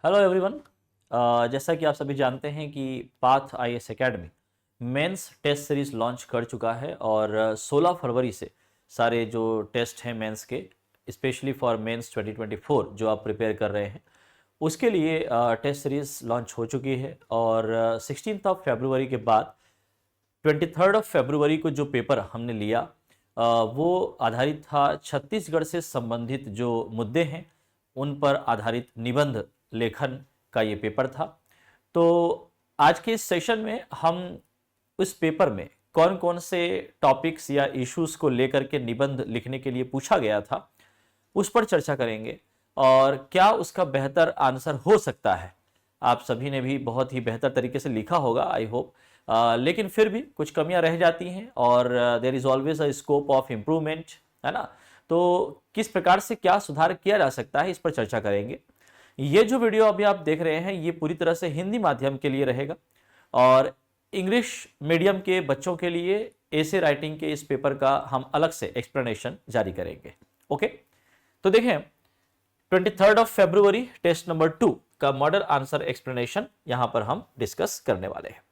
Hello everyone. जैसा कि आप सभी जानते हैं कि Path IAS academy mains test series launch कर चुका है और 16 फरवरी से सारे जो टेस्ट हैं मेंस के, स्पेशली फॉर मेंस 2024 जो आप प्रिपेयर कर रहे हैं उसके लिए टेस्ट सीरीज लॉन्च हो चुकी है। और 16 ऑफ फरवरी के बाद 23 ऑफ फरवरी को जो पेपर हमने लिया वो आधारित था छत्तीसगढ़ से संबंधित जो मुद्दे हैं उन पर आधारित निबंध लेखन का ये पेपर था। तो आज के इस सेशन में हम उस पेपर में कौन कौन से टॉपिक्स या इश्यूज को लेकर के निबंध लिखने के लिए पूछा गया था उस पर चर्चा करेंगे और क्या उसका बेहतर आंसर हो सकता है। आप सभी ने भी बहुत ही बेहतर तरीके से लिखा होगा, आई होप, लेकिन फिर भी कुछ कमियां रह जाती हैं और there is always a scope of improvement, है ना। तो किस प्रकार से क्या सुधार किया जा सकता है इस पर चर्चा करेंगे। ये जो वीडियो अभी आप देख रहे हैं ये पूरी तरह से हिंदी माध्यम के लिए रहेगा और इंग्लिश मीडियम के बच्चों के लिए एसे राइटिंग के इस पेपर का हम अलग से एक्सप्लेनेशन जारी करेंगे। ओके, तो देखें 23 ऑफ फरवरी टेस्ट नंबर 2 का मॉडल आंसर एक्सप्लेनेशन यहां पर हम डिस्कस करने वाले हैं।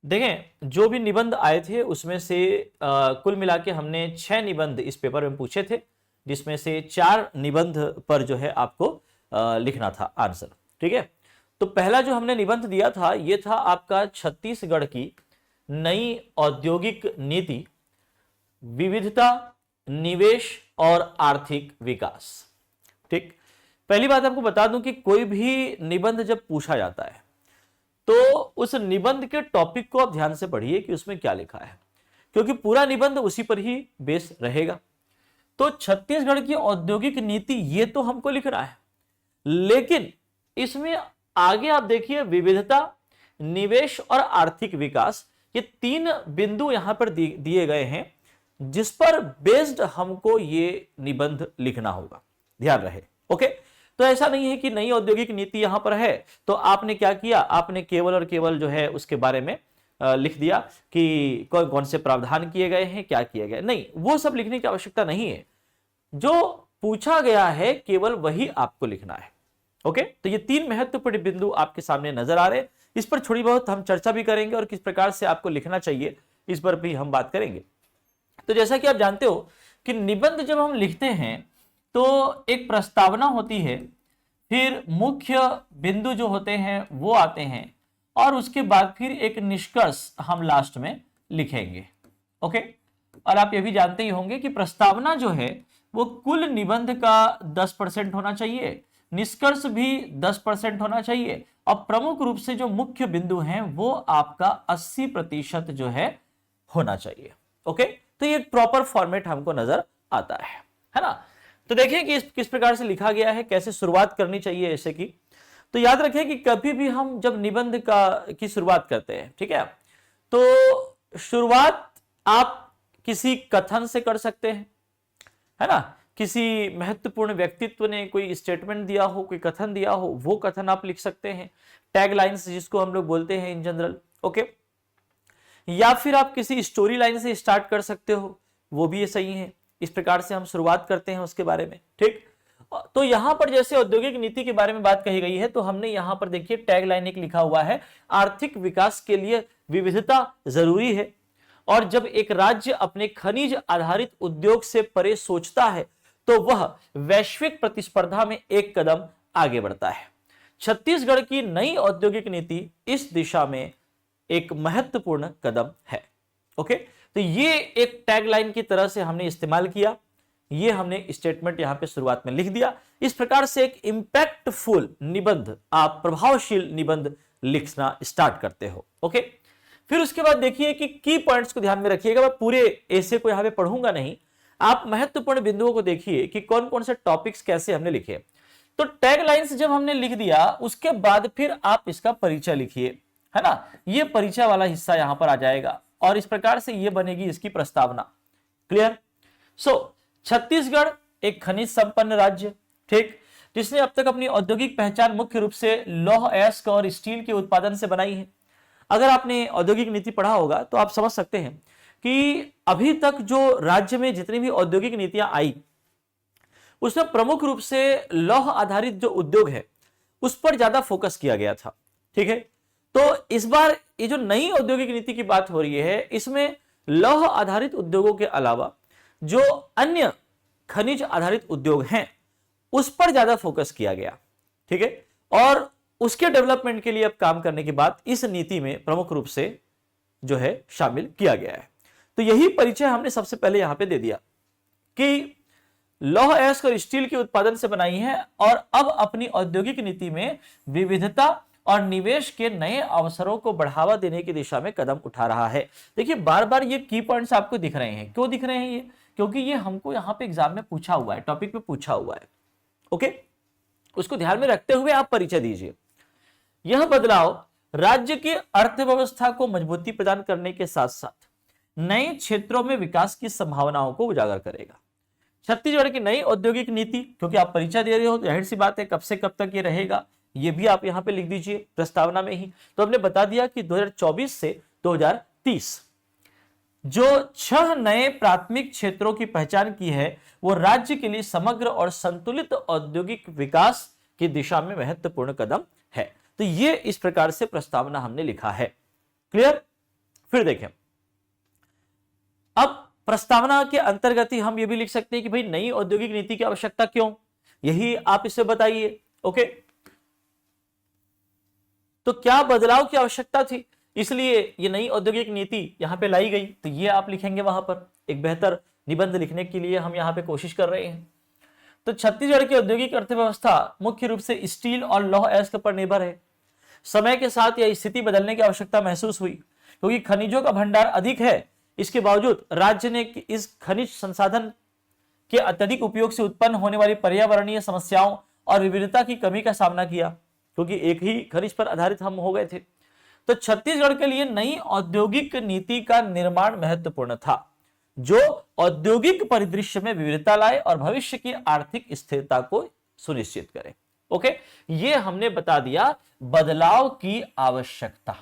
देखें जो भी निबंध आए थे उसमें से कुल मिला के हमने 6 निबंध इस पेपर में पूछे थे, जिसमें से 4 निबंध पर जो है आपको लिखना था आंसर। ठीक है, तो पहला जो हमने निबंध दिया था ये था आपका छत्तीसगढ़ की नई औद्योगिक नीति, विविधता, निवेश और आर्थिक विकास। ठीक, पहली बात आपको बता दूं कि कोई भी निबंध जब पूछा जाता है तो उस निबंध के टॉपिक को आप ध्यान से पढ़िए कि उसमें क्या लिखा है, क्योंकि पूरा निबंध उसी पर ही बेस रहेगा। तो छत्तीसगढ़ की औद्योगिक नीति ये तो हमको लिखना है, लेकिन इसमें आगे आप देखिए विविधता, निवेश और आर्थिक विकास, ये 3 बिंदु यहां पर दिए गए हैं जिस पर बेस्ड हमको ये निबंध लिखना होगा, ध्यान रहे। ओके, तो ऐसा नहीं है कि नई औद्योगिक नीति यहां पर है तो आपने क्या किया, आपने केवल और केवल जो है उसके बारे में लिख दिया कि कौन कौन से प्रावधान किए गए हैं, क्या किए गए। नहीं, वो सब लिखने की आवश्यकता नहीं है, जो पूछा गया है केवल वही आपको लिखना है। ओके, तो ये 3 महत्वपूर्ण बिंदु आपके सामने नजर आ रहे हैं, इस पर थोड़ी बहुत हम चर्चा भी करेंगे और किस प्रकार से आपको लिखना चाहिए इस पर भी हम बात करेंगे। तो जैसा कि आप जानते हो कि निबंध जब हम लिखते हैं तो एक प्रस्तावना होती है, फिर मुख्य बिंदु जो होते हैं वो आते हैं और उसके बाद फिर एक निष्कर्ष हम लास्ट में लिखेंगे। ओके, और आप ये भी जानते ही होंगे कि प्रस्तावना जो है वो कुल निबंध का 10% होना चाहिए, निष्कर्ष भी 10% होना चाहिए और प्रमुख रूप से जो मुख्य बिंदु हैं वो आपका 80% जो है होना चाहिए। ओके, तो ये एक प्रॉपर फॉर्मेट हमको नजर आता है ना। तो देखें कि किस प्रकार से लिखा गया है, कैसे शुरुआत करनी चाहिए ऐसे की। तो याद रखें कि कभी भी हम जब निबंध की शुरुआत करते हैं, ठीक है, तो शुरुआत आप किसी कथन से कर सकते हैं, है ना। किसी महत्वपूर्ण व्यक्तित्व ने कोई स्टेटमेंट दिया हो, कोई कथन दिया हो, वो कथन आप लिख सकते हैं, टैग लाइन्स जिसको हम लोग बोलते हैं इन जनरल। ओके, या फिर आप किसी स्टोरी लाइन से स्टार्ट कर सकते हो, वो भी ये सही है। इस प्रकार से हम शुरुआत करते हैं उसके बारे में। ठीक, तो यहां पर जैसे औद्योगिक नीति के बारे में बात कही गई है तो हमने यहां पर देखिए टैग लाइन एक लिखा हुआ है, आर्थिक विकास के लिए विविधता जरूरी है और जब एक राज्य अपने खनिज आधारित उद्योग से परे सोचता है तो वह वैश्विक प्रतिस्पर्धा में एक कदम आगे बढ़ता है। छत्तीसगढ़ की नई औद्योगिक नीति इस दिशा में एक महत्वपूर्ण कदम है। ओके, तो ये एक टैगलाइन की तरह से हमने इस्तेमाल किया, ये हमने स्टेटमेंट यहां पे शुरुआत में लिख दिया। इस प्रकार से एक इंपैक्टफुल निबंध, आप प्रभावशील निबंध लिखना स्टार्ट करते हो। ओके, फिर उसके बाद देखिए कि की पॉइंट्स को ध्यान में रखिएगा। मैं पूरे एसे को यहां पे पढ़ूंगा नहीं, आप महत्वपूर्ण बिंदुओं को देखिए कि कौन कौन से टॉपिक्स कैसे हमने लिखे। तो टैग लाइन्स जब हमने लिख दिया उसके बाद फिर आप इसका परिचय लिखिए, है ना। ये परिचय वाला हिस्सा यहां पर आ जाएगा और इस प्रकार से ये बनेगी इसकी प्रस्तावना। क्लियर। सो छत्तीसगढ़ एक खनिज संपन्न राज्य, ठीक, जिसने अब तक अपनी औद्योगिक पहचान मुख्य रूप से लौह अयस्क और स्टील के उत्पादन से बनाई है। अगर आपने औद्योगिक नीति पढ़ा होगा तो आप समझ सकते हैं कि अभी तक जो राज्य में जितनी भी औद्योगिक नीतियां आई उसमें प्रमुख रूप से लौह आधारित जो उद्योग है उस पर ज्यादा फोकस किया गया था। ठीक है, तो इस बार ये जो नई औद्योगिक नीति की बात हो रही है, इसमें लौह आधारित उद्योगों के अलावा जो अन्य खनिज आधारित उद्योग हैं उस पर ज्यादा फोकस किया गया। ठीक है, और उसके डेवलपमेंट के लिए अब काम करने की बात इस नीति में प्रमुख रूप से जो है शामिल किया गया है। तो यही परिचय हमने सबसे पहले यहां पे दे दिया कि लौह अयस्क और स्टील के उत्पादन से बनाई है और अब अपनी औद्योगिक नीति में विविधता और निवेश के नए अवसरों को बढ़ावा देने की दिशा में कदम उठा रहा है। देखिए बार बार ये की पॉइंट्स आपको दिख रहे हैं। क्यों दिख रहे हैं ये? क्योंकि ये हमको यहाँ पे एग्जाम में पूछा हुआ है, टॉपिक पे पूछा हुआ है। ओके, उसको ध्यान में रखते हुए आप परिचय दीजिए। यह बदलाव राज्य की अर्थव्यवस्था को मजबूती प्रदान करने के साथ साथ नए क्षेत्रों में विकास की संभावनाओं को उजागर करेगा। छत्तीसगढ़ की नई औद्योगिक नीति, क्योंकि आप परिचय दे रहे हो, जाहिर सी बात है कब से कब तक ये रहेगा ये भी आप यहां पे लिख दीजिए प्रस्तावना में ही। तो हमने बता दिया कि 2024 से 2030 जो 6 नए प्राथमिक क्षेत्रों की पहचान की है वो राज्य के लिए समग्र और संतुलित औद्योगिक विकास की दिशा में महत्वपूर्ण कदम है। तो ये इस प्रकार से प्रस्तावना हमने लिखा है। क्लियर? फिर देखें, अब प्रस्तावना के अंतर्गत ही हम ये भी लिख सकते हैं कि भाई नई औद्योगिक नीति की आवश्यकता क्यों, यही आप इसे बताइए। ओके, तो क्या बदलाव की आवश्यकता थी इसलिए ये नई औद्योगिक नीति यहां पे लाई गई, तो ये आप लिखेंगे वहां पर। एक बेहतर निबंध लिखने के लिए हम यहां पे कोशिश कर रहे हैं। तो छत्तीसगढ़ की औद्योगिक अर्थव्यवस्था मुख्य रूप से स्टील और लौह अयस्क पर निर्भर है। समय के साथ यह स्थिति बदलने की आवश्यकता महसूस हुई क्योंकि खनिजों का भंडार अधिक है। इसके बावजूद राज्य ने इस खनिज संसाधन के अत्यधिक उपयोग से उत्पन्न होने वाली पर्यावरणीय समस्याओं और विविधता की कमी का सामना किया, क्योंकि एक ही खनिज पर आधारित हम हो गए थे। तो छत्तीसगढ़ के लिए नई औद्योगिक नीति का निर्माण महत्वपूर्ण था जो औद्योगिक परिदृश्य में विविधता लाए और भविष्य की आर्थिक स्थिरता को सुनिश्चित करे। ओके, ये हमने बता दिया बदलाव की आवश्यकता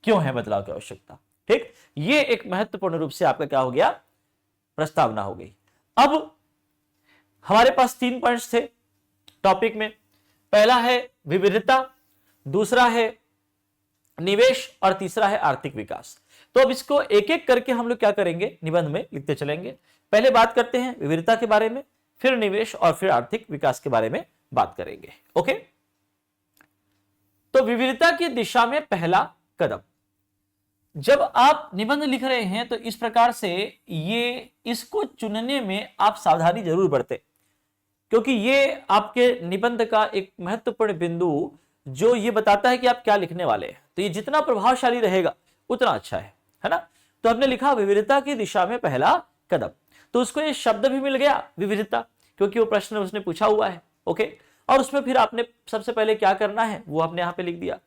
क्यों है, बदलाव की आवश्यकता। ठीक, ये एक महत्वपूर्ण रूप से आपका क्या हो गया, प्रस्तावना हो गई। अब हमारे पास 3 पॉइंट्स थे टॉपिक में। पहला है विविधता, दूसरा है निवेश और तीसरा है आर्थिक विकास। तो अब इसको एक एक करके हम लोग क्या करेंगे, निबंध में लिखते चलेंगे। पहले बात करते हैं विविधता के बारे में, फिर निवेश और फिर आर्थिक विकास के बारे में बात करेंगे। ओके, तो विविधता की दिशा में पहला कदम। जब आप निबंध लिख रहे हैं तो इस प्रकार से ये इसको चुनने में आप सावधानी जरूर बरतें, क्योंकि ये आपके निबंध का एक महत्वपूर्ण बिंदु जो ये बताता है कि आप क्या लिखने वाले हैं। तो ये जितना प्रभावशाली रहेगा उतना अच्छा है ना। तो हमने लिखा विविधता की दिशा में पहला कदम, तो उसको ये शब्द भी मिल गया विविधता, क्योंकि वो प्रश्न उसने पूछा हुआ है। ओके, और उसमें फिर आपने सबसे पहले क्या करना है वो आपने यहां पे लिख दिया।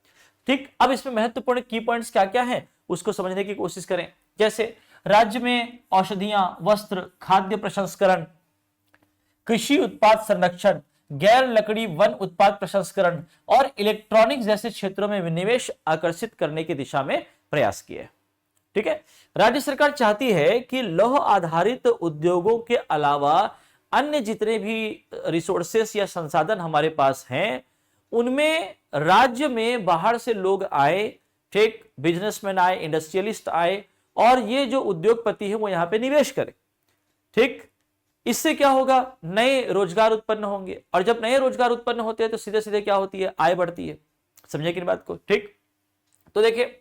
ठीक, अब इसमें महत्वपूर्ण की पॉइंट्स क्या क्या है उसको समझने की कोशिश करें। जैसे राज्य में औषधियां, वस्त्र, खाद्य प्रसंस्करण, कृषि उत्पाद संरक्षण, गैर लकड़ी वन उत्पाद प्रसंस्करण और इलेक्ट्रॉनिक्स जैसे क्षेत्रों में निवेश आकर्षित करने की दिशा में प्रयास किए। ठीक है, राज्य सरकार चाहती है कि लौह आधारित उद्योगों के अलावा अन्य जितने भी रिसोर्सेस या संसाधन हमारे पास हैं उनमें राज्य में बाहर से लोग आए, ठीक, बिजनेसमैन आए, इंडस्ट्रियलिस्ट आए और ये जो उद्योगपति है वो यहां पे निवेश करे। ठीक, इससे क्या होगा, नए रोजगार उत्पन्न होंगे और जब नए रोजगार उत्पन्न होते हैं तो सीधे सीधे क्या होती है, आय बढ़ती है। समझे कि बात को। ठीक, तो देखिए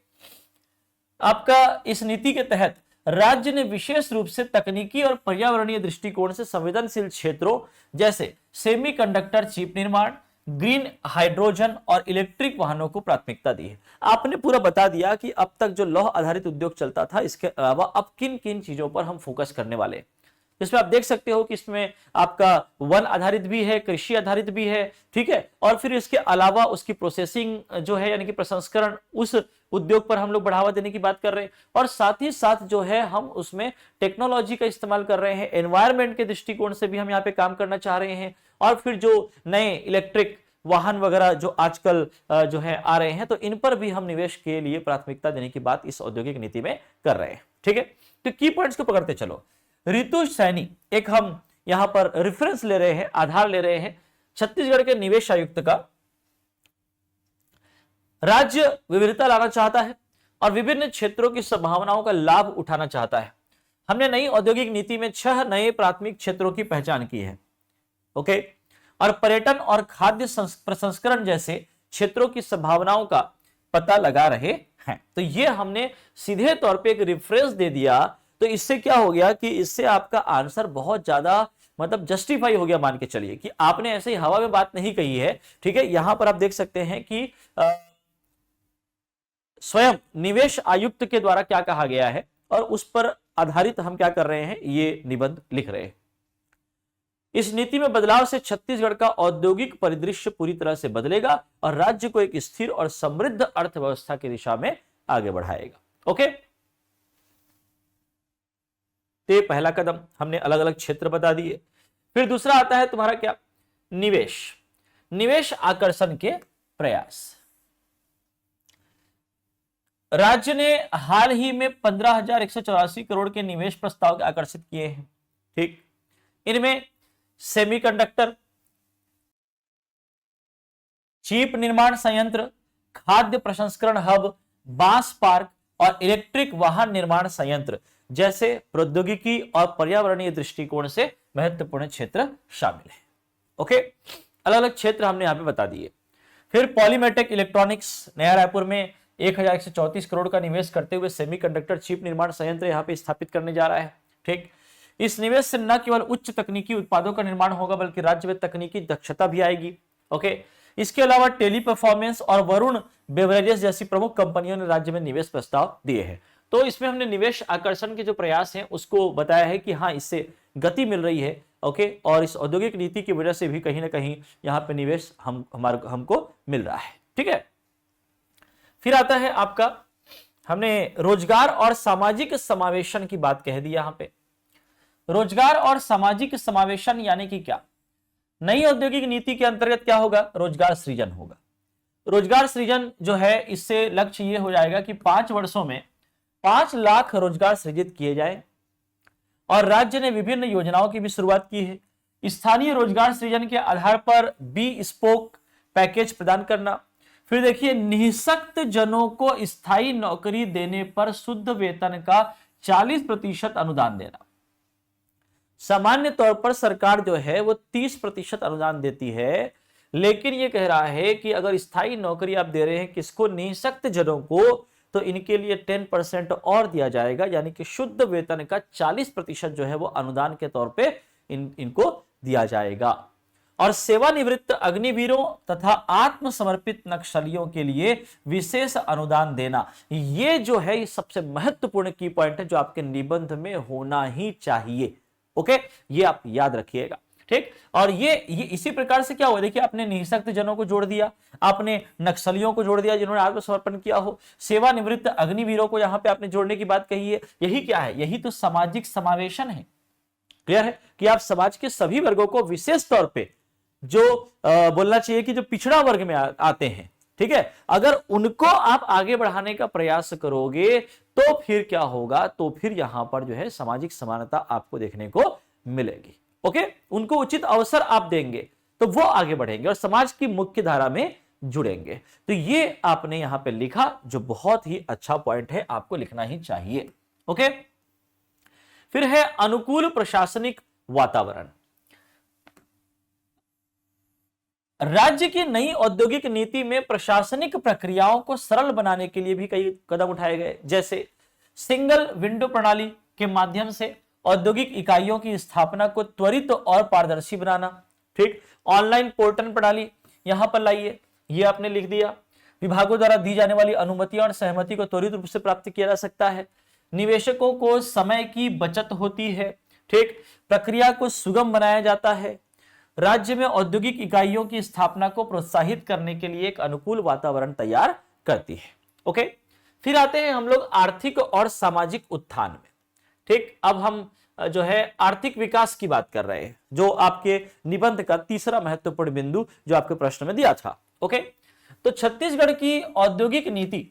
आपका इस नीति के तहत राज्य ने विशेष रूप से तकनीकी और पर्यावरणीय दृष्टिकोण से संवेदनशील क्षेत्रों जैसे सेमीकंडक्टर चिप निर्माण, ग्रीन हाइड्रोजन और इलेक्ट्रिक वाहनों को प्राथमिकता दी है। आपने पूरा बता दिया कि अब तक जो लौह आधारित उद्योग चलता था इसके अलावा अब किन किन चीजों पर हम फोकस करने वाले हैं। इसमें आप देख सकते हो कि इसमें आपका वन आधारित भी है, कृषि आधारित भी है। ठीक है, और फिर इसके अलावा उसकी प्रोसेसिंग जो है यानी कि प्रसंस्करण, उस उद्योग पर हम लोग बढ़ावा देने की बात कर रहे हैं और साथ ही साथ जो है हम उसमें टेक्नोलॉजी का इस्तेमाल कर रहे हैं। एनवायरमेंट के दृष्टिकोण से भी हम यहाँ पे काम करना चाह रहे हैं और फिर जो नए इलेक्ट्रिक वाहन वगैरह जो आजकल जो है आ रहे हैं तो इन पर भी हम निवेश के लिए प्राथमिकता देने की बात इस औद्योगिक नीति में कर रहे हैं। ठीक है, तो की पॉइंट्स को पकड़ते चलो। ऋतु सैनी, एक हम यहां पर रेफरेंस ले रहे हैं, आधार ले रहे हैं छत्तीसगढ़ के निवेश आयुक्त का। राज्य विविधता लाना चाहता है और विभिन्न क्षेत्रों की संभावनाओं का लाभ उठाना चाहता है। हमने नई औद्योगिक नीति में 6 नए प्राथमिक क्षेत्रों की पहचान की है। ओके, और पर्यटन और खाद्य प्रसंस्करण जैसे क्षेत्रों की संभावनाओं का पता लगा रहे हैं। तो ये हमने सीधे तौर पे एक रेफरेंस दे दिया। तो इससे क्या हो गया कि इससे आपका आंसर बहुत ज्यादा मतलब जस्टिफाई हो गया। मान के चलिए कि आपने ऐसे ही हवा में बात नहीं कही है। ठीक है, यहां पर आप देख सकते हैं कि स्वयं निवेश आयुक्त के द्वारा क्या कहा गया है और उस पर आधारित हम क्या कर रहे हैं, ये निबंध लिख रहे हैं। इस नीति में बदलाव से छत्तीसगढ़ का औद्योगिक परिदृश्य पूरी तरह से बदलेगा और राज्य को एक स्थिर और समृद्ध अर्थव्यवस्था की दिशा में आगे बढ़ाएगा। ओके, तो पहला कदम हमने अलग अलग क्षेत्र बता दिए। फिर दूसरा आता है तुम्हारा क्या, निवेश आकर्षण के प्रयास। राज्य ने हाल ही में 15,184 करोड़ के निवेश प्रस्ताव आकर्षित किए हैं। ठीक, इनमें सेमीकंडक्टर, चिप निर्माण संयंत्र, खाद्य प्रसंस्करण हब, बांस पार्क और इलेक्ट्रिक वाहन निर्माण संयंत्र जैसे प्रौद्योगिकी और पर्यावरणीय दृष्टिकोण से महत्वपूर्ण क्षेत्र शामिल है। ओके, अलग अलग क्षेत्र हमने यहां पे बता दिए। फिर पॉलीमेटेक इलेक्ट्रॉनिक्स, नया रायपुर में 1,134 करोड़ का निवेश करते हुए सेमीकंडक्टर चिप निर्माण संयंत्र यहां पे स्थापित करने जा रहा है। ठीक, इस निवेश से न केवल उच्च तकनीकी उत्पादों का निर्माण होगा बल्कि राज्य में तकनीकी दक्षता भी आएगी। ओके, इसके अलावा टेली परफॉर्मेंस और वरुण बेवरेजेस जैसी प्रमुख कंपनियों ने राज्य में निवेश प्रस्ताव दिए हैं। तो इसमें हमने निवेश आकर्षण के जो प्रयास हैं उसको बताया है कि हाँ, इससे गति मिल रही है। ओके, और इस औद्योगिक नीति की वजह से भी कहीं ना कहीं यहाँ पे निवेश हमको मिल रहा है। ठीक है, फिर आता है आपका, हमने रोजगार और सामाजिक समावेशन की बात कह दी। यहां पे रोजगार और सामाजिक समावेशन यानी कि क्या, नई औद्योगिक नीति के अंतर्गत क्या होगा, रोजगार सृजन होगा। रोजगार सृजन जो है, इससे लक्ष्य ये हो जाएगा कि 5 वर्षों में 5 लाख रोजगार सृजित किए जाए। और राज्य ने विभिन्न योजनाओं की भी शुरुआत की है। स्थानीय रोजगार सृजन के आधार पर बी स्पोक पैकेज प्रदान करना। फिर देखिए, निःशक्त जनों को स्थायी नौकरी देने पर शुद्ध वेतन का 40% अनुदान देना। सामान्य तौर पर सरकार जो है वो 30% अनुदान देती है, लेकिन ये कह रहा है कि अगर स्थायी नौकरी आप दे रहे हैं किसको, निःशक्त जनों को, तो इनके लिए 10% और दिया जाएगा, यानी कि शुद्ध वेतन का 40% जो है वो अनुदान के तौर पे इनको दिया जाएगा। और सेवानिवृत्त अग्निवीरों तथा आत्मसमर्पित नक्सलियों के लिए विशेष अनुदान देना, ये जो है ये सबसे महत्वपूर्ण की पॉइंट है जो आपके निबंध में होना ही चाहिए। ओके, ये आप याद रखिएगा। ठीक, और ये इसी प्रकार से क्या हुआ, देखिए आपने निःशक्त जनों को जोड़ दिया, आपने नक्सलियों को जोड़ दिया जिन्होंने आत्मसमर्पण किया हो, सेवानिवृत्त अग्निवीरों को यहां पे आपने जोड़ने की बात कही है। यही क्या है, यही तो सामाजिक समावेशन है। क्लियर है कि आप समाज के सभी वर्गों को विशेष तौर पे जो बोलना चाहिए कि जो पिछड़ा वर्ग में आते हैं, ठीक है, अगर उनको आप आगे बढ़ाने का प्रयास करोगे तो फिर क्या होगा, तो फिर यहां पर जो है सामाजिक समानता आपको देखने को मिलेगी। ओके, उनको उचित अवसर आप देंगे तो वो आगे बढ़ेंगे और समाज की मुख्य धारा में जुड़ेंगे। तो ये आपने यहां पे लिखा, जो बहुत ही अच्छा पॉइंट है, आपको लिखना ही चाहिए। ओके, फिर है अनुकूल प्रशासनिक वातावरण। राज्य की नई औद्योगिक नीति में प्रशासनिक प्रक्रियाओं को सरल बनाने के लिए भी कई कदम उठाए गए, जैसे सिंगल विंडो प्रणाली के माध्यम से औद्योगिक इकाइयों की स्थापना को त्वरित और पारदर्शी बनाना। ठीक, ऑनलाइन पोर्टल प्रणाली यहां पर लाइए, ये आपने लिख दिया। विभागों द्वारा दी जाने वाली अनुमतियों और सहमति को त्वरित रूप से प्राप्त किया जा सकता है। निवेशकों को समय की बचत होती है। ठीक, प्रक्रिया को सुगम बनाया जाता है। राज्य में औद्योगिक इकाइयों की स्थापना को प्रोत्साहित करने के लिए एक अनुकूल वातावरण तैयार करती है। ओके, फिर आते हैं हम लोग आर्थिक और सामाजिक उत्थान में। ठीक, अब हम जो है आर्थिक विकास की बात कर रहे हैं, जो आपके निबंध का तीसरा महत्वपूर्ण बिंदु जो आपके प्रश्न में दिया था। ओके, तो छत्तीसगढ़ की औद्योगिक नीति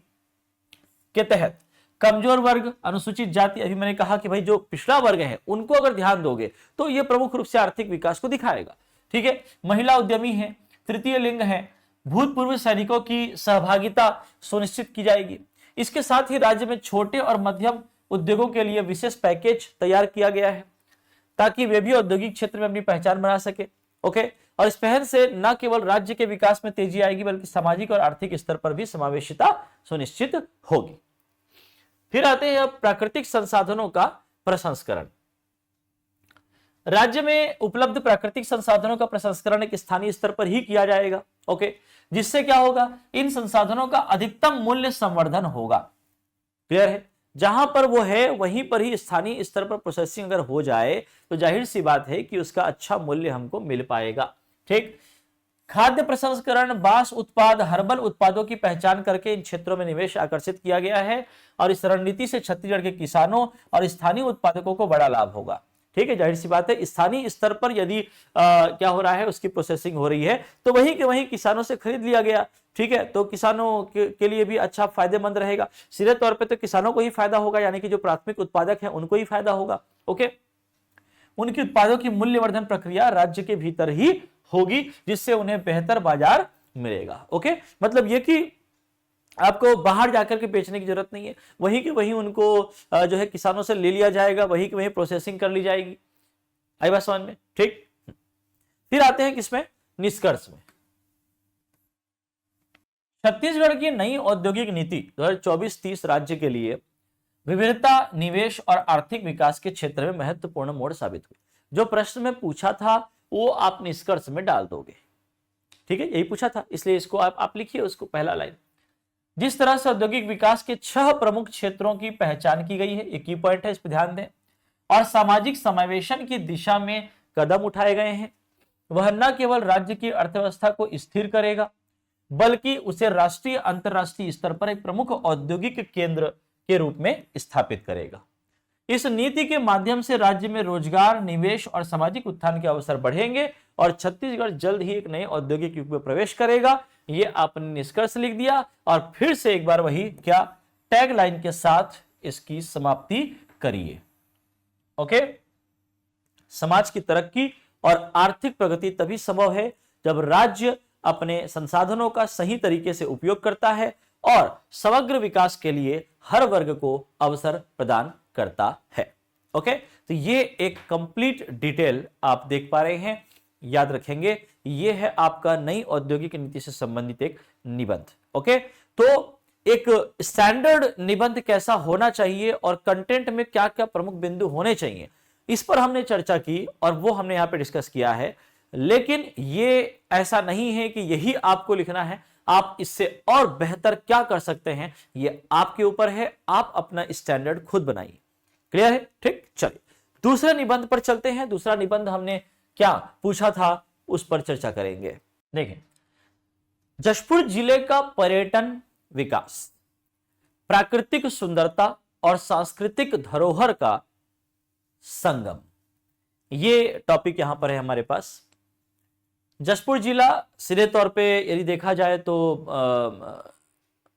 के तहत कमजोर वर्ग, अनुसूचित जाति, अभी मैंने कहा कि भाई जो पिछड़ा वर्ग है उनको अगर ध्यान दोगे तो ये प्रमुख रूप से आर्थिक विकास को दिखाएगा। ठीक है, महिला उद्यमी है, तृतीय लिंग है, भूतपूर्व सैनिकों की सहभागिता सुनिश्चित की जाएगी। इसके साथ ही राज्य में छोटे और मध्यम उद्योगों के लिए विशेष पैकेज तैयार किया गया है ताकि वे भी औद्योगिक क्षेत्र में अपनी पहचान बना सके। ओके, और इस पहल से न केवल राज्य के विकास में तेजी आएगी बल्कि सामाजिक और आर्थिक स्तर पर भी समावेशिता सुनिश्चित होगी। फिर आते हैं अब प्राकृतिक संसाधनों का प्रसंस्करण। राज्य में उपलब्ध प्राकृतिक संसाधनों का प्रसंस्करण एक स्थानीय स्तर पर ही किया जाएगा। ओके, जिससे क्या होगा, इन संसाधनों का अधिकतम मूल्य संवर्धन होगा। क्लियर है, जहां पर वो है वहीं पर ही स्थानीय स्तर पर प्रोसेसिंग अगर हो जाए तो जाहिर सी बात है कि उसका अच्छा मूल्य हमको मिल पाएगा। ठीक, खाद्य प्रसंस्करण, बांस उत्पाद, हर्बल उत्पादों की पहचान करके इन क्षेत्रों में निवेश आकर्षित किया गया है और इस रणनीति से छत्तीसगढ़ के किसानों और स्थानीय उत्पादकों को बड़ा लाभ होगा। ठीक है, जाहिर सी बात है स्थानीय स्तर पर यदि क्या हो रहा है, उसकी प्रोसेसिंग हो रही है तो वहीं के वहीं किसानों से खरीद लिया गया। ठीक है, तो किसानों के लिए भी अच्छा फायदेमंद रहेगा। सीधे तौर पे तो किसानों को ही फायदा होगा, यानी कि जो प्राथमिक उत्पादक है उनको ही फायदा होगा। ओके, उनके उत्पादों की मूल्यवर्धन प्रक्रिया राज्य के भीतर ही होगी जिससे उन्हें बेहतर बाजार मिलेगा। ओके, मतलब ये कि आपको बाहर जाकर के बेचने की जरूरत नहीं है, वहीं के वहीं उनको जो है किसानों से ले लिया जाएगा, वहीं के वहीं प्रोसेसिंग कर ली जाएगी। आई बात समझ में? ठीक, फिर आते हैं किसमें, निष्कर्ष में। छत्तीसगढ़ की नई औद्योगिक नीति 2024-30 राज्य के लिए विविधता, निवेश और आर्थिक विकास के क्षेत्र में महत्वपूर्ण मोड़ साबित हुई। जो प्रश्न में पूछा था वो आप निष्कर्ष में डाल दोगे। ठीक है, यही पूछा था, इसलिए इसको आप लिखिए उसको पहला लाइन। जिस तरह से औद्योगिक विकास के 6 प्रमुख क्षेत्रों की पहचान की गई है, एक की पॉइंट है, इस पर ध्यान दें, और सामाजिक समावेशन की दिशा में कदम उठाए गए हैं, वह न केवल राज्य की अर्थव्यवस्था को स्थिर करेगा बल्कि उसे राष्ट्रीय अंतरराष्ट्रीय स्तर पर एक प्रमुख औद्योगिक केंद्र के रूप में स्थापित करेगा। इस नीति के माध्यम से राज्य में रोजगार, निवेश और सामाजिक उत्थान के अवसर बढ़ेंगे और छत्तीसगढ़ जल्द ही एक नए औद्योगिक युग में प्रवेश करेगा। ये आपने निष्कर्ष लिख दिया और फिर से एक बार वही क्या टैग लाइन के साथ इसकी समाप्ति करिए। ओके, समाज की तरक्की और आर्थिक प्रगति तभी संभव है जब राज्य अपने संसाधनों का सही तरीके से उपयोग करता है और समग्र विकास के लिए हर वर्ग को अवसर प्रदान करता है। ओके, तो ये एक कंप्लीट डिटेल आप देख पा रहे हैं, याद रखेंगे ये है आपका नई औद्योगिक नीति से संबंधित एक निबंध। ओके, तो एक स्टैंडर्ड निबंध कैसा होना चाहिए और कंटेंट में क्या क्या प्रमुख बिंदु होने चाहिए, इस पर हमने चर्चा की और वो हमने यहां पे डिस्कस किया है। लेकिन ये ऐसा नहीं है कि यही आपको लिखना है, आप इससे और बेहतर क्या कर सकते हैं ये आपके ऊपर है, आप अपना स्टैंडर्ड खुद बनाइए। क्लियर है? ठीक, चलिए दूसरे निबंध पर चलते हैं। दूसरा निबंध हमने क्या पूछा था उस पर चर्चा करेंगे। देखें, जशपुर जिले का पर्यटन विकास, प्राकृतिक सुंदरता और सांस्कृतिक धरोहर का संगम, ये टॉपिक यहां पर है हमारे पास। जशपुर जिला सीधे तौर पे यदि देखा जाए तो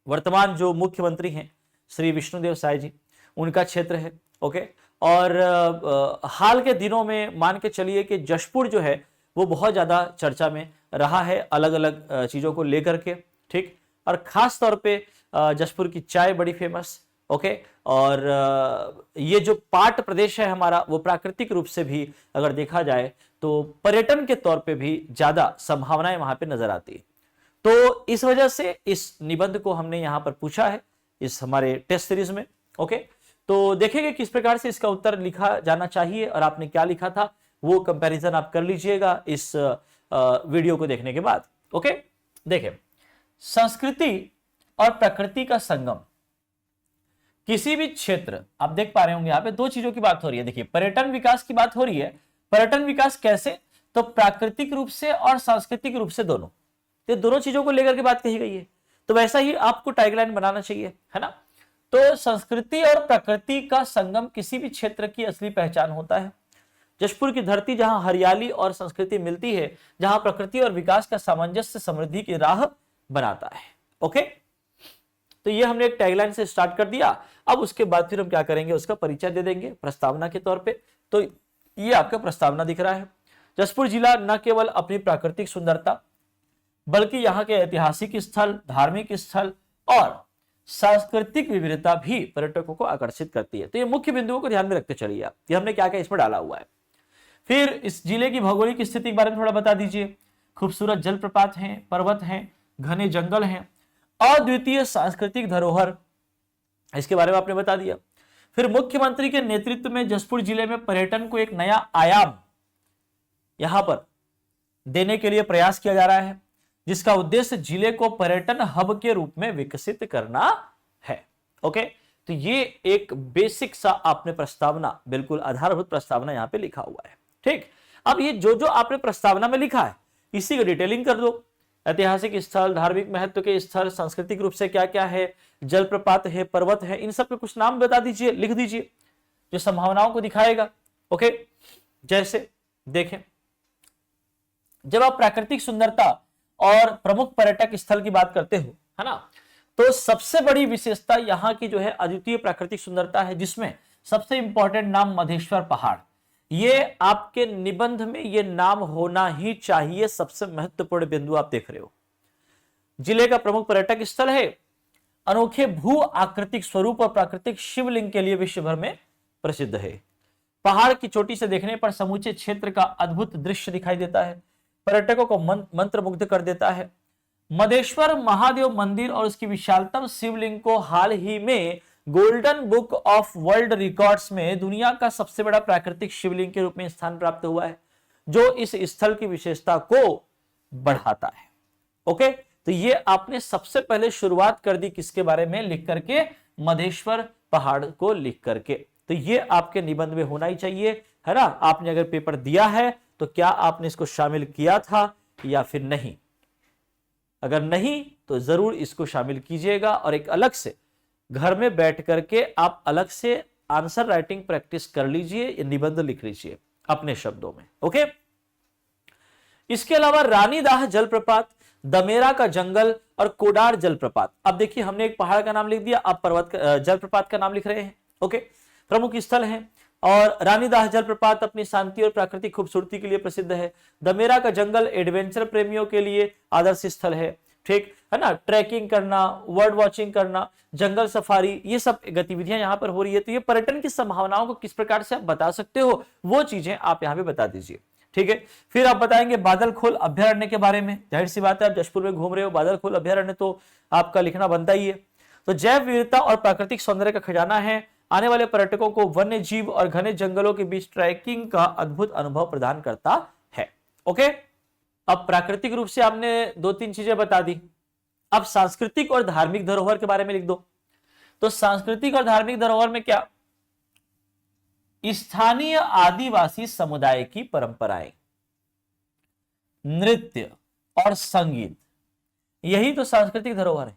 वर्तमान जो मुख्यमंत्री हैं श्री विष्णुदेव साय जी, उनका क्षेत्र है। ओके, और हाल के दिनों में मान के चलिए कि जशपुर जो है वो बहुत ज्यादा चर्चा में रहा है अलग अलग चीजों को लेकर के। ठीक, और खास तौर पे जशपुर की चाय बड़ी फेमस। ओके, और ये जो पाट प्रदेश है हमारा वो प्राकृतिक रूप से भी अगर देखा जाए तो पर्यटन के तौर पे भी ज्यादा संभावनाएं वहां पे नजर आती है। तो इस वजह से इस निबंध को हमने यहां पर पूछा है इस हमारे टेस्ट सीरीज में। ओके, तो देखेंगे किस प्रकार से इसका उत्तर लिखा जाना चाहिए और आपने क्या लिखा था वो कंपैरिजन आप कर लीजिएगा इस वीडियो को देखने के बाद। ओके, देखें, संस्कृति और प्रकृति का संगम, किसी भी क्षेत्र, आप देख पा रहे होंगे यहाँ पे दो चीजों की बात हो रही है। देखिए, पर्यटन विकास की बात हो रही है। पर्यटन विकास कैसे? तो प्राकृतिक रूप से और सांस्कृतिक रूप से दोनों, ये दोनों चीजों को लेकर के बात कही गई है। तो वैसा ही आपको टैगलाइन बनाना चाहिए, है ना। तो संस्कृति और प्रकृति का संगम किसी भी क्षेत्र की असली पहचान होता है। जशपुर की धरती जहां हरियाली और संस्कृति मिलती है, जहां प्रकृति और विकास का सामंजस्य समृद्धि की राह बनाता है। ओके, तो ये हमने एक टैगलाइन से स्टार्ट कर दिया। अब उसके बाद फिर हम क्या करेंगे, उसका परिचय दे देंगे प्रस्तावना के तौर पे। तो ये आपका प्रस्तावना दिख रहा है। जशपुर जिला न केवल अपनी प्राकृतिक सुंदरता बल्कि यहाँ के ऐतिहासिक स्थल, धार्मिक स्थल और सांस्कृतिक विविधता भी पर्यटकों को आकर्षित करती है। तो ये मुख्य बिंदुओं को ध्यान में रखते चलिए आप कि हमने क्या क्या इसमें डाला हुआ है। फिर इस जिले की भौगोलिक स्थिति के बारे में थोड़ा बता दीजिए। खूबसूरत जलप्रपात हैं, पर्वत हैं, घने जंगल हैं, अद्वितीय सांस्कृतिक धरोहर, इसके बारे में आपने बता दिया। फिर मुख्यमंत्री के नेतृत्व में जशपुर जिले में पर्यटन को एक नया आयाम यहां पर देने के लिए प्रयास किया जा रहा है, जिसका उद्देश्य जिले को पर्यटन हब के रूप में विकसित करना है। ओके, तो ये एक बेसिक सा आपने प्रस्तावना, बिल्कुल आधारभूत प्रस्तावना यहां पे लिखा हुआ है। ठीक, अब ये जो जो आपने प्रस्तावना में लिखा है इसी का डिटेलिंग कर दो। ऐतिहासिक स्थल, धार्मिक महत्व के स्थल, सांस्कृतिक रूप से क्या क्या है, जलप्रपात है, पर्वत है, इन सब पे कुछ नाम बता दीजिए, लिख दीजिए जो संभावनाओं को दिखाएगा। ओके, जैसे देखें, जब आप प्राकृतिक सुंदरता और प्रमुख पर्यटक स्थल की बात करते हो, है ना, तो सबसे बड़ी विशेषता यहाँ की जो है अद्वितीय प्राकृतिक सुंदरता है, जिसमें सबसे इंपॉर्टेंट नाम मधेश्वर पहाड़। ये आपके निबंध में ये नाम होना ही चाहिए, सबसे महत्वपूर्ण बिंदु आप देख रहे हो। जिले का प्रमुख पर्यटक स्थल है, अनोखे भू आकृतिक स्वरूप और प्राकृतिक शिवलिंग के लिए विश्व भर में प्रसिद्ध है। पहाड़ की चोटी से देखने पर समूचे क्षेत्र का अद्भुत दृश्य दिखाई देता है, पर्यटकों को मंत्रमुग्ध कर देता है। मधेश्वर महादेव मंदिर और उसकी विशालतम शिवलिंग को हाल ही में golden book of world records में दुनिया का सबसे बड़ा प्राकृतिक शिवलिंग के रूप में स्थान प्राप्त हुआ है, जो इस स्थल की विशेषता को बढ़ाता है। ओके, तो ये आपने सबसे पहले शुरुआत कर दी किसके बारे में, लिख करके, मधेश्वर पहाड़ को लिख करके। तो ये आपके निबंध में होना ही चाहिए, है ना। आपने अगर पेपर दिया है तो क्या आपने इसको शामिल किया था या फिर नहीं? अगर नहीं तो जरूर इसको शामिल कीजिएगा और एक अलग से घर में बैठ करके आप अलग से आंसर राइटिंग प्रैक्टिस कर लीजिए, निबंध लिख लीजिए अपने शब्दों में। ओके, इसके अलावा रानीदाह जलप्रपात, दमेरा का जंगल और कोडार जलप्रपात। अब देखिए, हमने एक पहाड़ का नाम लिख दिया, आप जलप्रपात का नाम लिख रहे हैं। ओके, प्रमुख स्थल हैं, और रानीदाह जलप्रपात अपनी शांति और प्राकृतिक खूबसूरती के लिए प्रसिद्ध है। दमेरा का जंगल एडवेंचर प्रेमियों के लिए आदर्श स्थल है, ठीक है ना। ट्रैकिंग करना, बर्ड वॉचिंग करना, जंगल सफारी, ये सब गतिविधियां यहां पर हो रही है। तो ये पर्यटन की संभावनाओं को किस प्रकार से आप बता सकते हो, वो चीजें आप यहां पे बता दीजिए, ठीक है। फिर आप बताएंगे बादलखोल अभ्यारण्य के बारे में। जाहिर सी बात है, आप जशपुर में घूम रहे हो, बादलखोल अभ्यारण्य तो आपका लिखना बनता ही है। तो जैव विविधता और प्राकृतिक सौंदर्य का खजाना है, आने वाले पर्यटकों को वन्य जीव और घने जंगलों के बीच ट्रैकिंग का अद्भुत अनुभव प्रदान करता है। ओके, अब प्राकृतिक रूप से आपने 2-3 चीजें बता दी। अब सांस्कृतिक और धार्मिक धरोहर के बारे में लिख दो। तो सांस्कृतिक और धार्मिक धरोहर में क्या, स्थानीय आदिवासी समुदाय की परंपराएं, नृत्य और संगीत, यही तो सांस्कृतिक धरोहर है,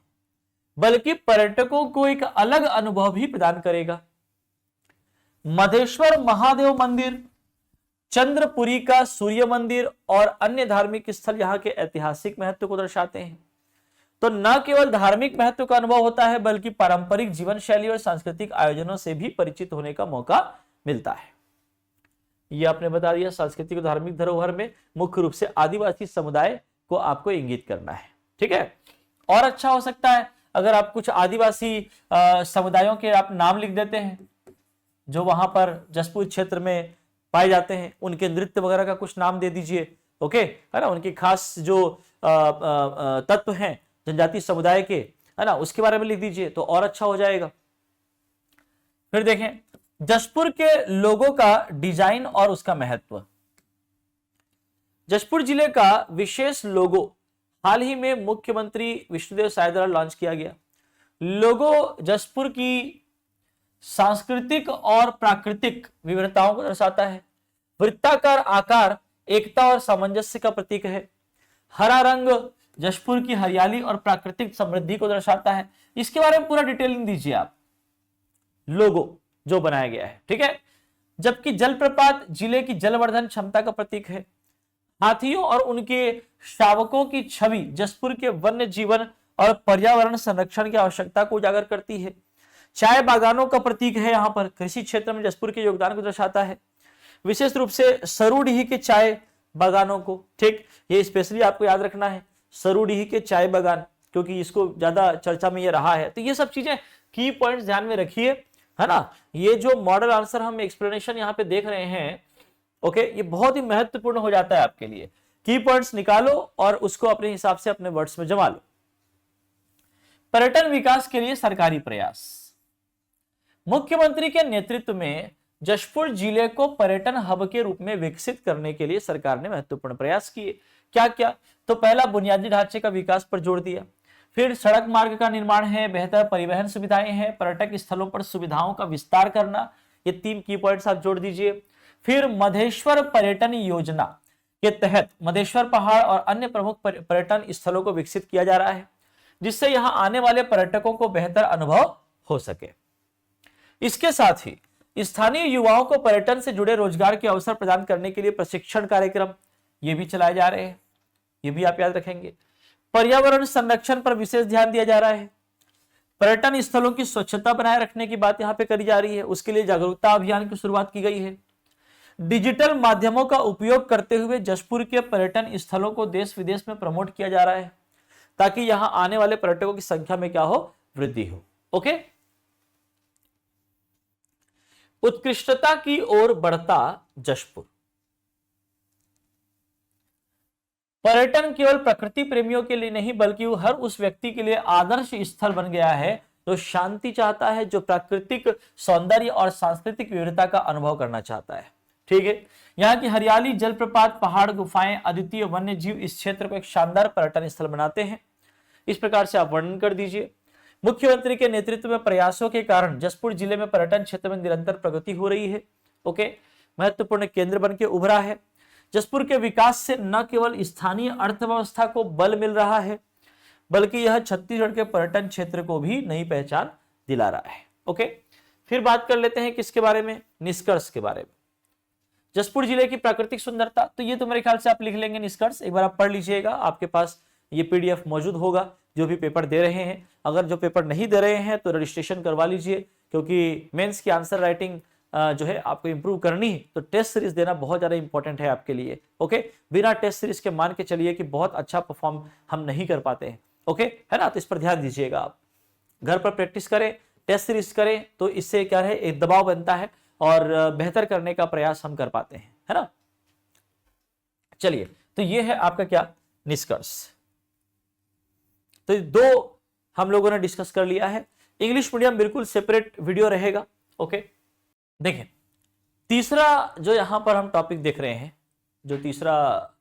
बल्कि पर्यटकों को एक अलग अनुभव भी प्रदान करेगा। मधेश्वर महादेव मंदिर, चंद्रपुरी का सूर्य मंदिर और अन्य धार्मिक स्थल यहाँ के ऐतिहासिक महत्व को दर्शाते हैं। तो न केवल धार्मिक महत्व का अनुभव होता है, बल्कि पारंपरिक जीवन शैली और सांस्कृतिक आयोजनों से भी परिचित होने का मौका मिलता है। यह आपने बता दिया। सांस्कृतिक और धार्मिक धरोहर में मुख्य रूप से आदिवासी समुदाय को आपको इंगित करना है, ठीक है। और अच्छा हो सकता है अगर आप कुछ आदिवासी समुदायों के आप नाम लिख देते हैं जो वहां पर जशपुर क्षेत्र में पाए जाते हैं, उनके नृत्य वगैरह का कुछ नाम दे दीजिए। ओके, है ना, उनकी खास जो तत्व हैं जनजाति समुदाय के, है ना, उसके बारे में लिख दीजिए तो और अच्छा हो जाएगा। फिर देखें जशपुर के लोगों का डिजाइन और उसका महत्व। जशपुर जिले का विशेष लोगो हाल ही में मुख्यमंत्री विष्णुदेव साय द्वारा लॉन्च किया गया। लोगो जशपुर की सांस्कृतिक और प्राकृतिक विविधताओं को दर्शाता है। वृत्ताकार आकार एकता और सामंजस्य का प्रतीक है। हरा रंग जशपुर की हरियाली और प्राकृतिक समृद्धि को दर्शाता है। इसके बारे में पूरा डिटेलिंग दीजिए आप, लोगो जो बनाया गया है, ठीक है। जबकि जलप्रपात जिले की जलवर्धन क्षमता का प्रतीक है। हाथियों और उनके शावकों की छवि जशपुर के वन्य जीवन और पर्यावरण संरक्षण की आवश्यकता को उजागर करती है। चाय बागानों का प्रतीक है, यहाँ पर कृषि क्षेत्र में जसपुर के योगदान को दर्शाता है, विशेष रूप से सरूडीह के चाय बागानों को। ठीक, ये स्पेशली आपको याद रखना है, सरूडीह के चाय बागान, क्योंकि इसको ज्यादा चर्चा में ये रहा है। तो ये सब चीजें की पॉइंट्स ध्यान में रखिए, है ना। ये जो मॉडल आंसर हम एक्सप्लेनेशन यहाँ पे देख रहे हैं, ओके, ये बहुत ही महत्वपूर्ण हो जाता है आपके लिए। की पॉइंट्स निकालो और उसको अपने हिसाब से अपने वर्ड्स में जमा लो। पर्यटन विकास के लिए सरकारी प्रयास। मुख्यमंत्री के नेतृत्व में जशपुर जिले को पर्यटन हब के रूप में विकसित करने के लिए सरकार ने महत्वपूर्ण प्रयास किए। क्या क्या? तो पहला, बुनियादी ढांचे का विकास पर जोर दिया। फिर सड़क मार्ग का निर्माण है, बेहतर परिवहन सुविधाएं हैं, पर्यटक स्थलों पर सुविधाओं का विस्तार करना, ये 3 की पॉइंट्स आप जोड़ दीजिए। फिर मधेश्वर पर्यटन योजना के तहत मधेश्वर पहाड़ और अन्य प्रमुख पर्यटन स्थलों को विकसित किया जा रहा है, जिससे यहां आने वाले पर्यटकों को बेहतर अनुभव हो सके। इसके साथ ही स्थानीय युवाओं को पर्यटन से जुड़े रोजगार के अवसर प्रदान करने के लिए प्रशिक्षण कार्यक्रम ये भी चलाए जा रहे हैं, ये भी आप याद रखेंगे। पर्यावरण संरक्षण पर विशेष ध्यान दिया जा रहा है। पर्यटन स्थलों की स्वच्छता बनाए रखने की बात यहां पे करी जा रही है, उसके लिए जागरूकता अभियान की शुरुआत की गई है। डिजिटल माध्यमों का उपयोग करते हुए जशपुर के पर्यटन स्थलों को देश विदेश में प्रमोट किया जा रहा है, ताकि यहां आने वाले पर्यटकों की संख्या में क्या हो, वृद्धि हो। ओके, उत्कृष्टता की ओर बढ़ता जशपुर। पर्यटन केवल प्रकृति प्रेमियों के लिए नहीं, बल्कि वो हर उस व्यक्ति के लिए आदर्श स्थल बन गया है जो शांति चाहता है, जो प्राकृतिक सौंदर्य और सांस्कृतिक विविधता का अनुभव करना चाहता है। ठीक है, यहाँ की हरियाली, जलप्रपात, पहाड़, गुफाएं, अद्वितीय वन्य जीव इस क्षेत्र को एक शानदार पर्यटन स्थल बनाते हैं। इस प्रकार से आप वर्णन कर दीजिए। मुख्यमंत्री के नेतृत्व में प्रयासों के कारण जशपुर जिले में पर्यटन क्षेत्र में निरंतर प्रगति हो रही है। ओके, महत्वपूर्ण केंद्र बन के उभरा है। जशपुर के विकास से न केवल स्थानीय अर्थव्यवस्था को बल मिल रहा है, बल्कि यह छत्तीसगढ़ के पर्यटन क्षेत्र को भी नई पहचान दिला रहा है। ओके, फिर बात कर लेते हैं किसके बारे में, निष्कर्ष के बारे में। जशपुर जिले की प्राकृतिक सुंदरता, तो ये तो मेरे ख्याल से आप लिख लेंगे निष्कर्ष, एक बार आप पढ़ लीजिएगा, आपके पास ये पीडीएफ मौजूद होगा जो भी पेपर दे रहे हैं। अगर जो पेपर नहीं दे रहे हैं तो रजिस्ट्रेशन करवा लीजिए, क्योंकि मेंस की आंसर राइटिंग जो है आपको इंप्रूव करनी है, तो टेस्ट सीरीज देना बहुत ज्यादा इंपॉर्टेंट है आपके लिए। ओके, बिना टेस्ट सीरीज के मान के चलिए कि बहुत अच्छा परफॉर्म हम नहीं कर पाते हैं। ओके, है ना, तो इस पर ध्यान दीजिएगा। आप घर पर प्रैक्टिस करें, टेस्ट सीरीज करें, तो इससे क्या है, एक दबाव बनता है और बेहतर करने का प्रयास हम कर पाते हैं, है ना। चलिए, तो ये है आपका क्या, निष्कर्ष। तो 2 हम लोगों ने डिस्कस कर लिया है। इंग्लिश मीडियम बिल्कुल सेपरेट वीडियो रहेगा। ओके, देखें तीसरा जो यहां पर हम टॉपिक देख रहे हैं, जो तीसरा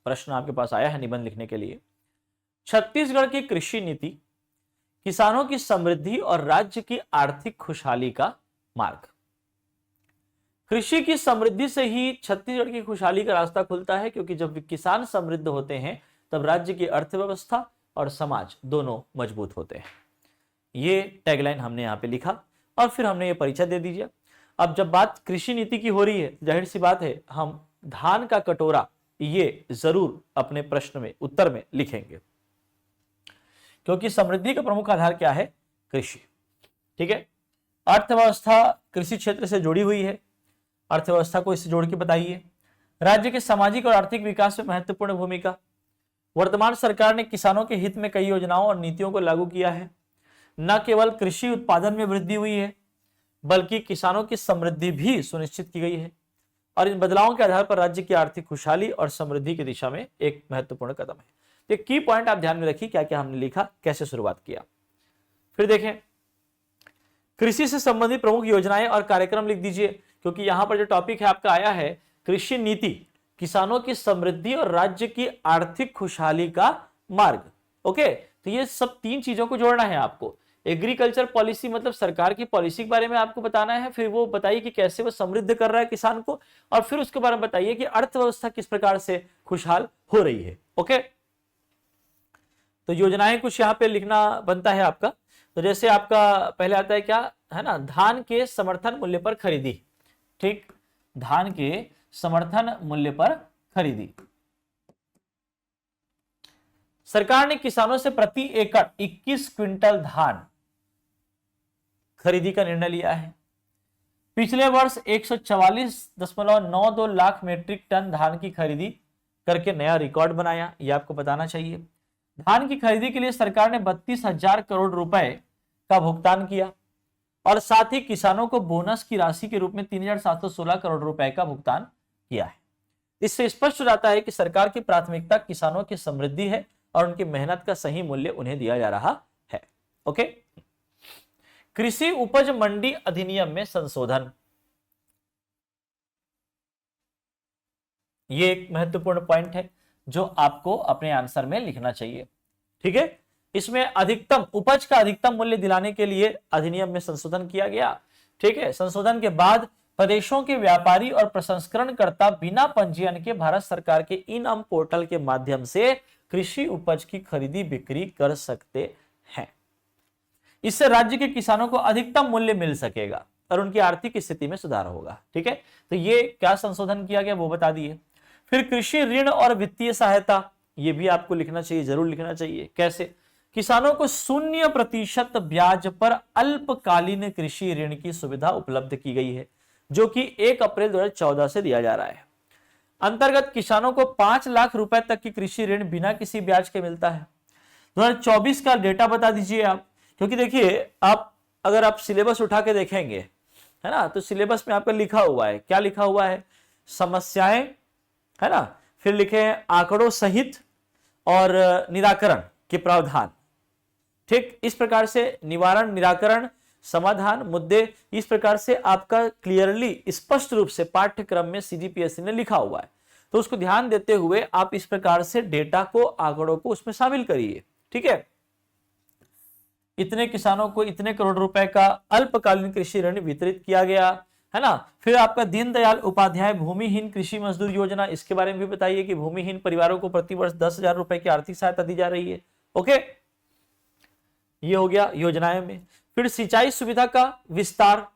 प्रश्न आपके पास आया है निबंध लिखने के लिए, छत्तीसगढ़ की कृषि नीति, किसानों की समृद्धि और राज्य की आर्थिक खुशहाली का मार्ग। कृषि की समृद्धि से ही छत्तीसगढ़ की खुशहाली का रास्ता खुलता है, क्योंकि जब किसान समृद्ध होते हैं तब राज्य की अर्थव्यवस्था और समाज दोनों मजबूत होते हैं। ये टैगलाइन हमने यहाँ पे लिखा और फिर हमने ये परिचय दे दीजिए। अब जब बात कृषि नीति की हो रही है, जाहिर सी बात है हम धान का कटोरा ये जरूर अपने प्रश्न में, उत्तर में लिखेंगे, क्योंकि समृद्धि का प्रमुख आधार क्या है, कृषि। ठीक है, अर्थव्यवस्था कृषि क्षेत्र से जुड़ी हुई है, अर्थव्यवस्था को इससे जोड़ के बताइए। राज्य के सामाजिक और आर्थिक विकास में महत्वपूर्ण भूमिका। वर्तमान सरकार ने किसानों के हित में कई योजनाओं और नीतियों को लागू किया है। न केवल कृषि उत्पादन में वृद्धि हुई है, बल्कि किसानों की समृद्धि भी सुनिश्चित की गई है, और इन बदलावों के आधार पर राज्य की आर्थिक खुशहाली और समृद्धि की दिशा में एक महत्वपूर्ण कदम है। तो की पॉइंट आप ध्यान में रखिए, क्या क्या हमने लिखा, कैसे शुरुआत किया। फिर देखें, कृषि से संबंधित प्रमुख योजनाएं और कार्यक्रम लिख दीजिए, क्योंकि यहां पर जो टॉपिक है आपका आया है, कृषि नीति, किसानों की समृद्धि और राज्य की आर्थिक खुशहाली का मार्ग। ओके, तो ये सब 3 चीजों को जोड़ना है आपको। एग्रीकल्चर पॉलिसी मतलब सरकार की पॉलिसी के बारे में आपको बताना है, फिर वो बताइए कि कैसे वो समृद्ध कर रहा है किसान को, और फिर उसके बारे में बताइए कि अर्थव्यवस्था किस प्रकार से खुशहाल हो रही है। ओके, तो योजनाएं कुछ यहाँ पे लिखना बनता है आपका। तो जैसे आपका पहले आता है क्या है ना, धान के समर्थन मूल्य पर खरीदी। ठीक, धान के समर्थन मूल्य पर खरीदी। सरकार ने किसानों से प्रति एकड़ 21 क्विंटल धान खरीदी का निर्णय लिया है। पिछले वर्ष 144.92 लाख मीट्रिक टन धान की खरीदी करके नया रिकॉर्ड बनाया, ये आपको बताना चाहिए। धान की खरीदी के लिए सरकार ने 32,000 करोड़ रुपए का भुगतान किया और साथ ही किसानों को बोनस की राशि के रूप में 3,716 करोड़ रुपए का भुगतान किया है। इससे स्पष्ट हो जाता है कि सरकार की प्राथमिकता किसानों की समृद्धि है और उनकी मेहनत का सही मूल्य उन्हें दिया जा रहा है। ओके, कृषि उपज मंडी अधिनियम में संशोधन, ये एक महत्वपूर्ण पॉइंट है जो आपको अपने आंसर में लिखना चाहिए। ठीक है, इसमें अधिकतम उपज का अधिकतम मूल्य दिलाने के लिए अधिनियम में संशोधन किया गया। ठीक है, संशोधन के बाद प्रदेशों के व्यापारी और प्रसंस्करणकर्ता बिना पंजीयन के भारत सरकार के इनाम पोर्टल के माध्यम से कृषि उपज की खरीदी बिक्री कर सकते हैं। इससे राज्य के किसानों को अधिकतम मूल्य मिल सकेगा और उनकी आर्थिक स्थिति में सुधार होगा। ठीक है, तो ये क्या संशोधन किया गया वो बता दिए। फिर कृषि ऋण और वित्तीय सहायता, ये भी आपको लिखना चाहिए, जरूर लिखना चाहिए। कैसे? किसानों को 0% ब्याज पर अल्पकालीन कृषि ऋण की सुविधा उपलब्ध की गई है, जो कि 1 अप्रैल 2014 से दिया जा रहा है। अंतर्गत किसानों को 5 लाख रुपए तक की कृषि ऋण बिना किसी ब्याज के मिलता है। 2024 का डेटा बता दीजिए आप, क्योंकि देखिए आप अगर आप सिलेबस उठा के देखेंगे, है ना, तो सिलेबस में आपका लिखा हुआ है, क्या लिखा हुआ है? समस्याएं, है ना, फिर लिखे हैं आंकड़ों सहित और निराकरण के प्रावधान। ठीक, इस प्रकार से निवारण, निराकरण, समाधान, मुद्दे, इस प्रकार से आपका क्लियरली स्पष्ट रूप से पाठ्यक्रम में सीजीपीएससी ने लिखा हुआ है। तो उसको ध्यान देते हुए आप इस प्रकार से डेटा को, आंकड़ों को उसमें शामिल करिए। ठीक है, इतने किसानों को इतने करोड़ रुपए का अल्पकालीन कृषि ऋण वितरित किया गया, है ना। फिर आपका दीनदयाल उपाध्याय भूमिहीन कृषि मजदूर योजना, इसके बारे में भी बताइए कि भूमिहीन परिवारों को प्रतिवर्ष 10,000 रुपए की आर्थिक सहायता दी जा रही है। ओके, ये हो गया योजनाएं में। फिर सिंचाई सुविधा का विस्तार,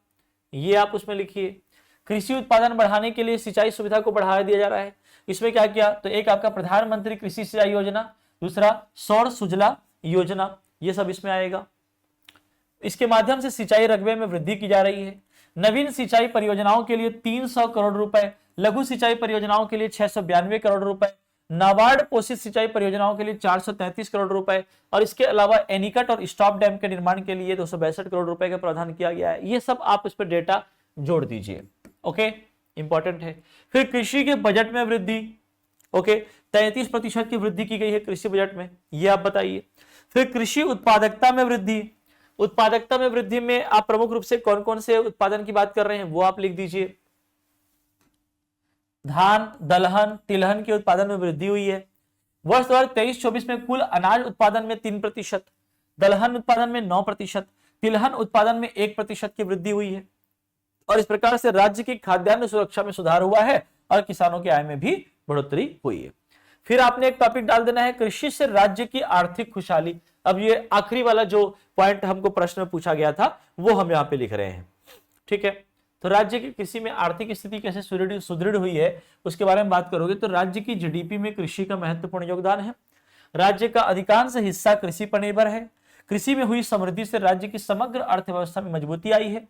ये आप उसमें लिखिए। कृषि उत्पादन बढ़ाने के लिए सिंचाई सुविधा को बढ़ावा दिया जा रहा है। इसमें क्या किया? तो एक आपका प्रधानमंत्री कृषि सिंचाई योजना, दूसरा सौर सुजला योजना, ये सब इसमें आएगा। इसके माध्यम से सिंचाई रकबे में वृद्धि की जा रही है। नवीन सिंचाई परियोजनाओं के लिए 300 करोड़ रुपए, लघु सिंचाई परियोजनाओं के लिए 692 करोड़ रुपए, नाबार्ड पोषित सिंचाई परियोजनाओं के लिए 433 करोड़ रुपए और इसके अलावा एनीकट और स्टॉप डैम के निर्माण के लिए 262 करोड़ रुपए का प्रावधान किया गया है। ये सब आप इस पर डेटा जोड़ दीजिए। ओके, इंपॉर्टेंट है। फिर कृषि के बजट में वृद्धि, ओके, 33% की वृद्धि की गई है कृषि बजट में, ये आप बताइए। फिर कृषि उत्पादकता में वृद्धि, उत्पादकता में वृद्धि में आप प्रमुख रूप से कौन कौन से उत्पादन की बात कर रहे हैं वो आप लिख दीजिए। धान, दलहन, तिलहन के उत्पादन में वृद्धि हुई है। वर्ष 2023-24 में कुल अनाज उत्पादन में 3%, दलहन उत्पादन में 9%, तिलहन उत्पादन में 1% की वृद्धि हुई है और इस प्रकार से राज्य की खाद्यान्न सुरक्षा में सुधार हुआ है और किसानों की आय में भी बढ़ोतरी हुई है। फिर आपने एक टॉपिक डाल देना है, कृषि से राज्य की आर्थिक खुशहाली। अब ये आखिरी वाला जो पॉइंट हमको प्रश्न में पूछा गया था वो हम यहाँ पे लिख रहे हैं। ठीक है, तो राज्य की कृषि में आर्थिक स्थिति कैसे सुदृढ़ हुई है उसके बारे में बात करोगे तो राज्य की जीडीपी में कृषि का महत्वपूर्ण योगदान है। राज्य का अधिकांश हिस्सा कृषि पर निर्भर है। कृषि में हुई समृद्धि से राज्य की समग्र अर्थव्यवस्था में मजबूती आई है।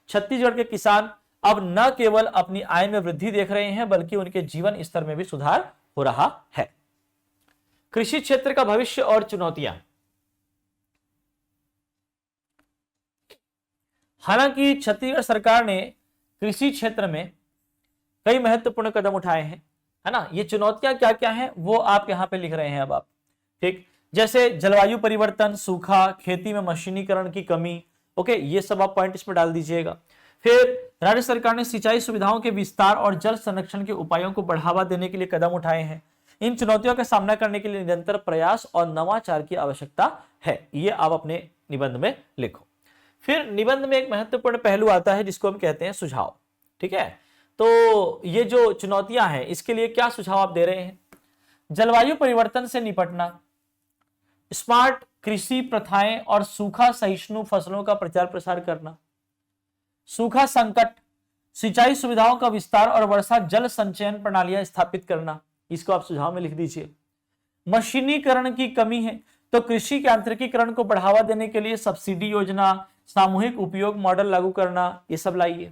छत्तीसगढ़ के किसान अब न केवल अपनी आय में वृद्धि देख रहे हैं बल्कि उनके जीवन स्तर में भी सुधार हो रहा है। कृषि क्षेत्र का भविष्य और चुनौतियां। हालांकि छत्तीसगढ़ सरकार ने कृषि क्षेत्र में कई महत्वपूर्ण कदम उठाए हैं, है ना। ये चुनौतियां क्या क्या हैं वो आप यहां पे लिख रहे हैं अब आप। ठीक, जैसे जलवायु परिवर्तन, सूखा, खेती में मशीनीकरण की कमी, ओके, ये सब आप पॉइंट इसमें डाल दीजिएगा। फिर राज्य सरकार ने सिंचाई सुविधाओं के विस्तार और जल संरक्षण के उपायों को बढ़ावा देने के लिए कदम उठाए हैं। इन चुनौतियों का सामना करने के लिए निरंतर प्रयास और नवाचार की आवश्यकता है, ये आप अपने निबंध में लिखो। फिर निबंध में एक महत्वपूर्ण पहलू आता है जिसको हम कहते हैं सुझाव। ठीक है, तो ये जो चुनौतियां हैं इसके लिए क्या सुझाव आप दे रहे हैं? जलवायु परिवर्तन से निपटना, स्मार्ट कृषि प्रथाएं और सूखा सहिष्णु फसलों का प्रचार प्रसार करना, सूखा संकट, सिंचाई सुविधाओं का विस्तार और वर्षा जल संचयन प्रणालियां स्थापित करना, इसको आप सुझाव में लिख दीजिए। मशीनीकरण की कमी है, तो कृषि के यांत्रिकीकरण को बढ़ावा देने के लिए सब्सिडी योजना, सामूहिक उपयोग मॉडल लागू करना, ये सब लाइए।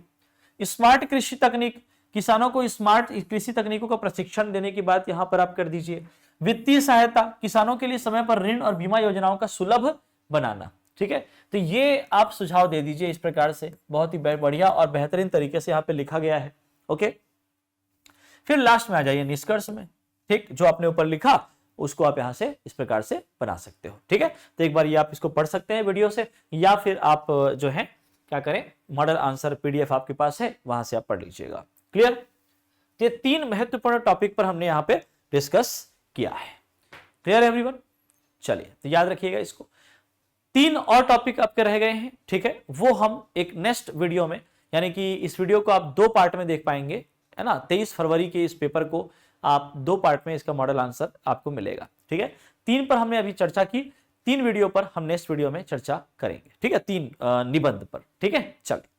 स्मार्ट कृषि तकनीक, किसानों को स्मार्ट कृषि तकनीकों का प्रशिक्षण देने की बात यहां पर आप कर दीजिए। वित्तीय सहायता, किसानों के लिए समय पर ऋण और बीमा योजनाओं का सुलभ बनाना। ठीक है, तो ये आप सुझाव दे दीजिए इस प्रकार से, बहुत ही बढ़िया और बेहतरीन तरीके से यहाँ पे लिखा गया है। ओके, फिर लास्ट में आ जाइए निष्कर्ष में। ठीक, जो आपने ऊपर लिखा उसको आप यहां से इस प्रकार से बना सकते हो। ठीक है, तो एक बार ये आप इसको पढ़ सकते हैं वीडियो से, या फिर आप जो है क्या करें, मॉडल आंसर पीडीएफ आपके पास है, वहां से आप पढ़ लीजिएगा। क्लियर? ये 3 महत्वपूर्ण टॉपिक पर हमने यहां पे डिस्कस किया है। क्लियर है एवरीवन? चलिए, तो याद रखिएगा इसको। 3 और टॉपिक आपके रह गए हैं। ठीक है, वो हम एक नेक्स्ट वीडियो में, यानी कि इस वीडियो को आप 2 पार्ट में देख पाएंगे, है ना। 23 फरवरी के इस पेपर को आप 2 पार्ट में इसका मॉडल आंसर आपको मिलेगा। ठीक है, 3 पर हमने अभी चर्चा की, 3 वीडियो पर हम नेक्स्ट वीडियो में चर्चा करेंगे। ठीक है, 3 निबंध पर। ठीक है, चलिए।